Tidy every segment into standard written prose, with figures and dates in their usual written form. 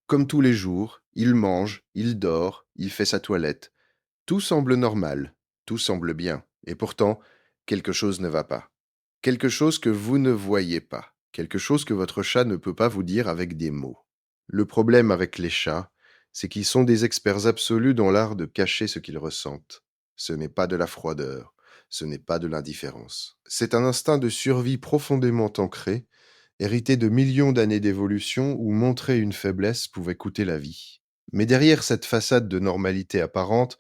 Comme tous les jours, il mange, il dort, il fait sa toilette. Tout semble normal, tout semble bien. Et pourtant, quelque chose ne va pas. Quelque chose que vous ne voyez pas. Quelque chose que votre chat ne peut pas vous dire avec des mots. Le problème avec les chats, c'est qu'ils sont des experts absolus dans l'art de cacher ce qu'ils ressentent. Ce n'est pas de la froideur, ce n'est pas de l'indifférence. C'est un instinct de survie profondément ancré, hérité de millions d'années d'évolution où montrer une faiblesse pouvait coûter la vie. Mais derrière cette façade de normalité apparente,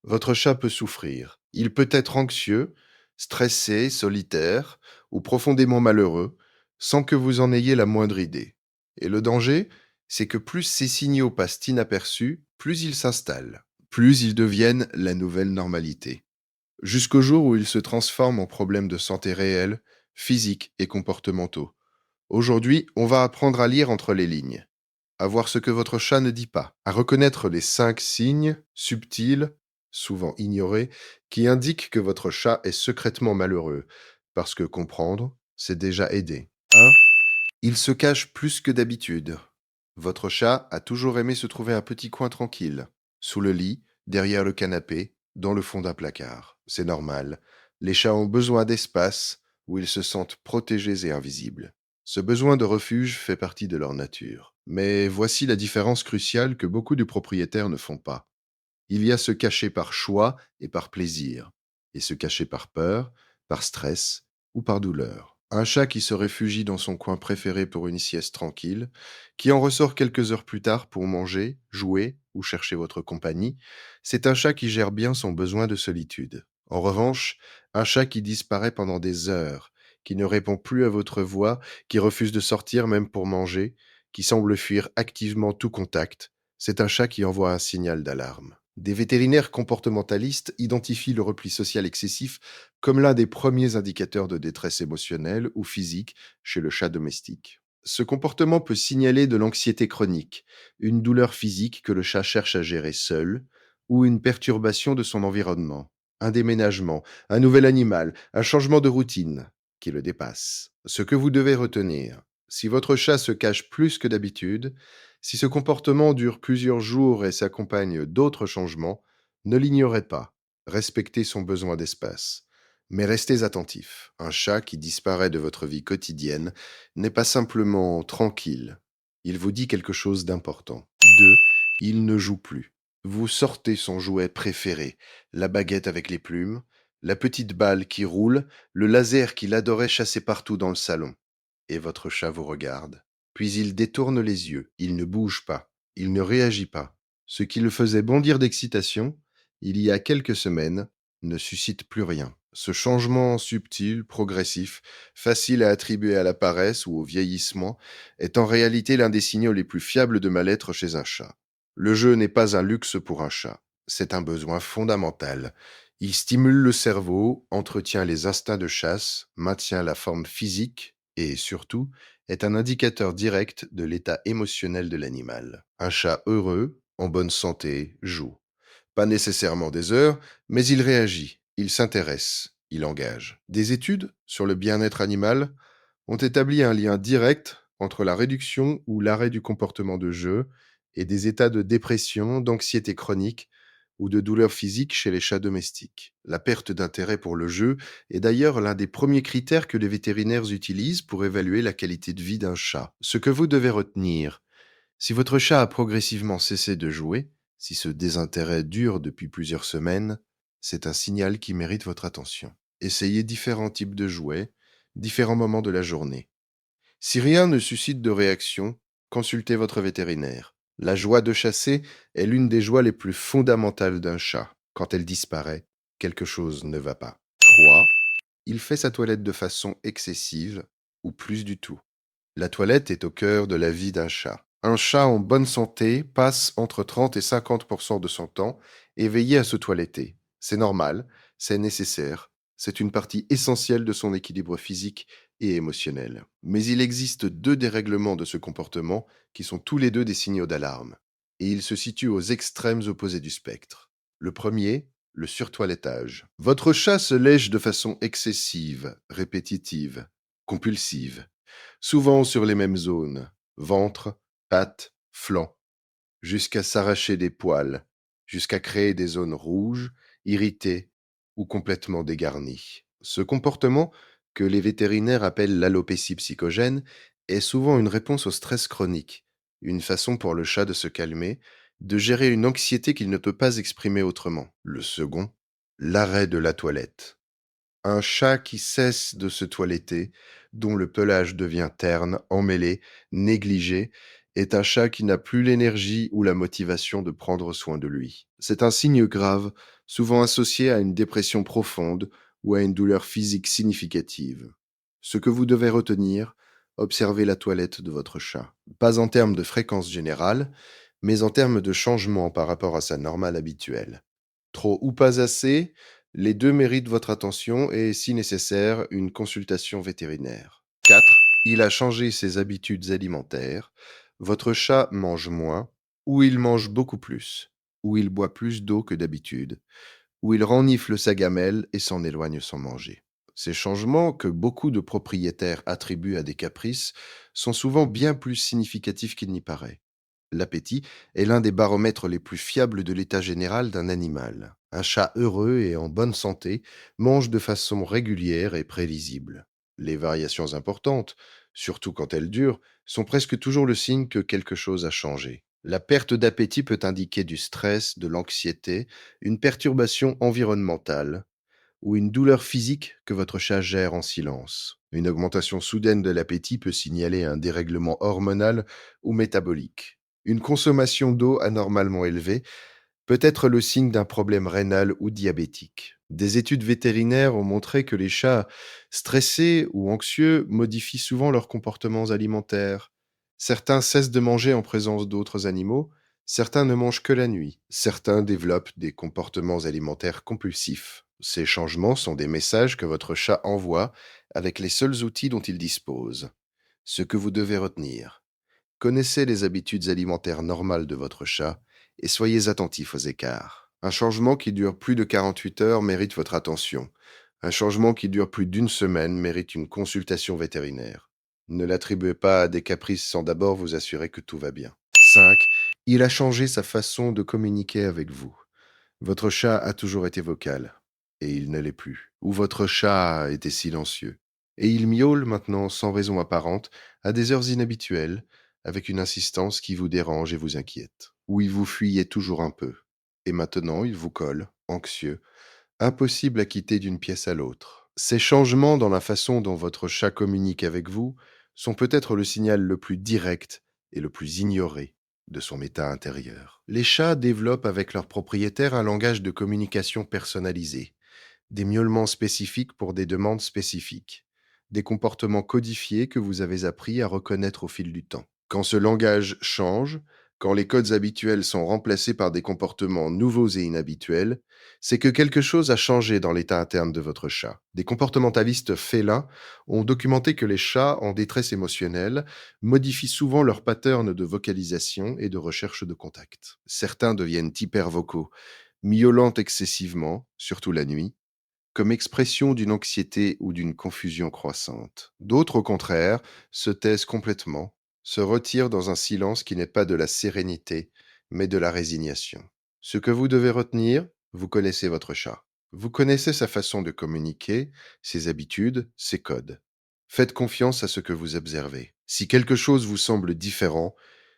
votre chat peut souffrir. Il peut être anxieux, stressé, solitaire ou profondément malheureux, sans que vous en ayez la moindre idée. Et le danger, c'est que plus ces signaux passent inaperçus, plus ils s'installent, plus ils deviennent la nouvelle normalité. Jusqu'au jour où ils se transforment en problèmes de santé réels, physiques et comportementaux. Aujourd'hui, on va apprendre à lire entre les lignes, à voir ce que votre chat ne dit pas, à reconnaître les 5 signes subtils, souvent ignorés, qui indiquent que votre chat est secrètement malheureux, parce que comprendre, c'est déjà aider. 1. Il se cache plus que d'habitude. Votre chat a toujours aimé se trouver un petit coin tranquille, sous le lit, derrière le canapé, dans le fond d'un placard. C'est normal. Les chats ont besoin d'espace où ils se sentent protégés et invisibles. Ce besoin de refuge fait partie de leur nature. Mais voici la différence cruciale que beaucoup de propriétaires ne font pas. Il y a se cacher par choix et par plaisir, et se cacher par peur, par stress ou par douleur. Un chat qui se réfugie dans son coin préféré pour une sieste tranquille, qui en ressort quelques heures plus tard pour manger, jouer ou chercher votre compagnie, c'est un chat qui gère bien son besoin de solitude. En revanche, un chat qui disparaît pendant des heures, qui ne répond plus à votre voix, qui refuse de sortir même pour manger, qui semble fuir activement tout contact, c'est un chat qui envoie un signal d'alarme. Des vétérinaires comportementalistes identifient le repli social excessif comme l'un des premiers indicateurs de détresse émotionnelle ou physique chez le chat domestique. Ce comportement peut signaler de l'anxiété chronique, une douleur physique que le chat cherche à gérer seul, ou une perturbation de son environnement, un déménagement, un nouvel animal, un changement de routine qui le dépasse. Ce que vous devez retenir, si votre chat se cache plus que d'habitude, si ce comportement dure plusieurs jours et s'accompagne d'autres changements, ne l'ignorez pas. Respectez son besoin d'espace. Mais restez attentif. Un chat qui disparaît de votre vie quotidienne n'est pas simplement tranquille. Il vous dit quelque chose d'important. 2. Il ne joue plus. Vous sortez son jouet préféré, la baguette avec les plumes, la petite balle qui roule, le laser qu'il adorait chasser partout dans le salon. Et votre chat vous regarde. Puis il détourne les yeux, il ne bouge pas, il ne réagit pas. Ce qui le faisait bondir d'excitation, il y a quelques semaines, ne suscite plus rien. Ce changement subtil, progressif, facile à attribuer à la paresse ou au vieillissement, est en réalité l'un des signaux les plus fiables de mal-être chez un chat. Le jeu n'est pas un luxe pour un chat, c'est un besoin fondamental. Il stimule le cerveau, entretient les instincts de chasse, maintient la forme physique et, surtout, est un indicateur direct de l'état émotionnel de l'animal. Un chat heureux, en bonne santé, joue. Pas nécessairement des heures, mais il réagit, il s'intéresse, il engage. Des études sur le bien-être animal ont établi un lien direct entre la réduction ou l'arrêt du comportement de jeu et des états de dépression, d'anxiété chronique ou de douleurs physiques chez les chats domestiques. La perte d'intérêt pour le jeu est d'ailleurs l'un des premiers critères que les vétérinaires utilisent pour évaluer la qualité de vie d'un chat. Ce que vous devez retenir, si votre chat a progressivement cessé de jouer, si ce désintérêt dure depuis plusieurs semaines, c'est un signal qui mérite votre attention. Essayez différents types de jouets, différents moments de la journée. Si rien ne suscite de réaction, consultez votre vétérinaire. La joie de chasser est l'une des joies les plus fondamentales d'un chat. Quand elle disparaît, quelque chose ne va pas. 3. Il fait sa toilette de façon excessive ou plus du tout. La toilette est au cœur de la vie d'un chat. Un chat en bonne santé passe entre 30 et 50% de son temps éveillé à se toiletter. C'est normal, c'est nécessaire, c'est une partie essentielle de son équilibre physique et émotionnel. Mais il existe deux dérèglements de ce comportement qui sont tous les deux des signaux d'alarme. Et ils se situent aux extrêmes opposés du spectre. Le premier, le surtoilettage. Votre chat se lèche de façon excessive, répétitive, compulsive, souvent sur les mêmes zones, ventre, pattes, flancs. jusqu'à s'arracher des poils, jusqu'à créer des zones rouges, irritées ou complètement dégarnies. Ce comportement, que les vétérinaires appellent l'alopécie psychogène, est souvent une réponse au stress chronique, une façon pour le chat de se calmer, de gérer une anxiété qu'il ne peut pas exprimer autrement. Le second, l'arrêt de la toilette. Un chat qui cesse de se toiletter, dont le pelage devient terne, emmêlé, négligé, est un chat qui n'a plus l'énergie ou la motivation de prendre soin de lui. C'est un signe grave, souvent associé à une dépression profonde ou à une douleur physique significative. Ce que vous devez retenir, observez la toilette de votre chat. Pas en termes de fréquence générale, mais en termes de changement par rapport à sa normale habituelle. Trop ou pas assez, les deux méritent votre attention et, si nécessaire, une consultation vétérinaire. 4. Il a changé ses habitudes alimentaires. Votre chat mange moins, ou il mange beaucoup plus, ou il boit plus d'eau que d'habitude, ou il renifle sa gamelle et s'en éloigne sans manger. Ces changements, que beaucoup de propriétaires attribuent à des caprices, sont souvent bien plus significatifs qu'il n'y paraît. L'appétit est l'un des baromètres les plus fiables de l'état général d'un animal. Un chat heureux et en bonne santé mange de façon régulière et prévisible. Les variations importantes, surtout quand elles durent, sont presque toujours le signe que quelque chose a changé. La perte d'appétit peut indiquer du stress, de l'anxiété, une perturbation environnementale ou une douleur physique que votre chat gère en silence. Une augmentation soudaine de l'appétit peut signaler un dérèglement hormonal ou métabolique. Une consommation d'eau anormalement élevée peut être le signe d'un problème rénal ou diabétique. Des études vétérinaires ont montré que les chats stressés ou anxieux modifient souvent leurs comportements alimentaires. Certains cessent de manger en présence d'autres animaux, certains ne mangent que la nuit, certains développent des comportements alimentaires compulsifs. Ces changements sont des messages que votre chat envoie avec les seuls outils dont il dispose. Ce que vous devez retenir: connaissez les habitudes alimentaires normales de votre chat et soyez attentif aux écarts. Un changement qui dure plus de 48 heures mérite votre attention. Un changement qui dure plus d'une semaine mérite une consultation vétérinaire. Ne l'attribuez pas à des caprices sans d'abord vous assurer que tout va bien. 5. Il a changé sa façon de communiquer avec vous. Votre chat a toujours été vocal, et il ne l'est plus. Ou votre chat était silencieux, et il miaule maintenant sans raison apparente, à des heures inhabituelles, avec une insistance qui vous dérange et vous inquiète. Ou il vous fuyait toujours un peu, et maintenant il vous colle, anxieux, impossible à quitter d'une pièce à l'autre. Ces changements dans la façon dont votre chat communique avec vous sont peut-être le signal le plus direct et le plus ignoré de son état intérieur. Les chats développent avec leurs propriétaires un langage de communication personnalisé, des miaulements spécifiques pour des demandes spécifiques, des comportements codifiés que vous avez appris à reconnaître au fil du temps. Quand ce langage change, quand les codes habituels sont remplacés par des comportements nouveaux et inhabituels, c'est que quelque chose a changé dans l'état interne de votre chat. Des comportementalistes félins ont documenté que les chats en détresse émotionnelle modifient souvent leur pattern de vocalisation et de recherche de contact. Certains deviennent hypervocaux, miaulant excessivement, surtout la nuit, comme expression d'une anxiété ou d'une confusion croissante. D'autres, au contraire, se taisent complètement, se retirent dans un silence qui n'est pas de la sérénité, mais de la résignation. Ce que vous devez retenir: vous connaissez votre chat. Vous connaissez sa façon de communiquer, ses habitudes, ses codes. Faites confiance à ce que vous observez. Si quelque chose vous semble différent,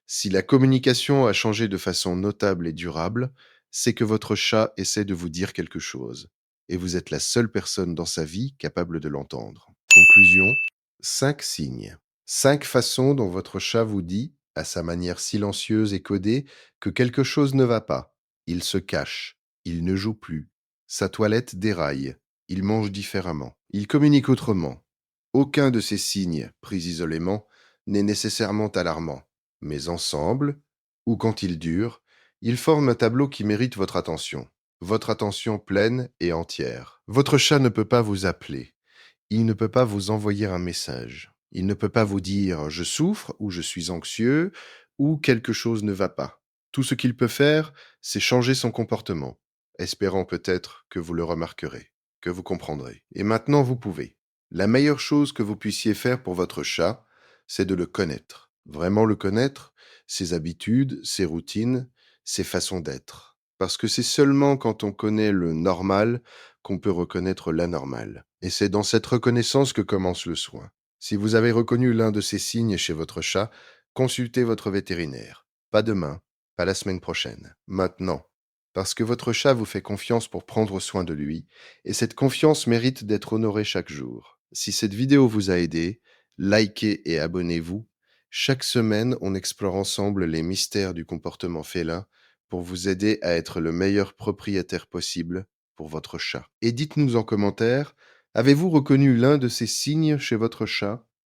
si la communication a changé de façon notable et durable, c'est que votre chat essaie de vous dire quelque chose, et vous êtes la seule personne dans sa vie capable de l'entendre. Conclusion: 5 signes. 5 façons dont votre chat vous dit, à sa manière silencieuse et codée, que quelque chose ne va pas. Il se cache, il ne joue plus, sa toilette déraille, il mange différemment, il communique autrement. Aucun de ces signes, pris isolément, n'est nécessairement alarmant, mais ensemble, ou quand ils durent, ils forment un tableau qui mérite votre attention pleine et entière. Votre chat ne peut pas vous appeler, il ne peut pas vous envoyer un message, il ne peut pas vous dire «je souffre» ou «je suis anxieux» ou «quelque chose ne va pas». Tout ce qu'il peut faire, c'est changer son comportement, espérant peut-être que vous le remarquerez, que vous comprendrez. Et maintenant, vous pouvez. La meilleure chose que vous puissiez faire pour votre chat, c'est de le connaître. Vraiment le connaître, ses habitudes, ses routines, ses façons d'être. Parce que c'est seulement quand on connaît le normal qu'on peut reconnaître l'anormal. Et c'est dans cette reconnaissance que commence le soin. Si vous avez reconnu l'un de ces signes chez votre chat, consultez votre vétérinaire. Pas demain, pas la semaine prochaine, maintenant. Parce que votre chat vous fait confiance pour prendre soin de lui, et cette confiance mérite d'être honorée chaque jour. Si cette vidéo vous a aidé, likez et abonnez-vous. Chaque semaine, on explore ensemble les mystères du comportement félin pour vous aider à être le meilleur propriétaire possible pour votre chat. Et dites-nous en commentaire, avez-vous reconnu l'un de ces signes chez votre chat?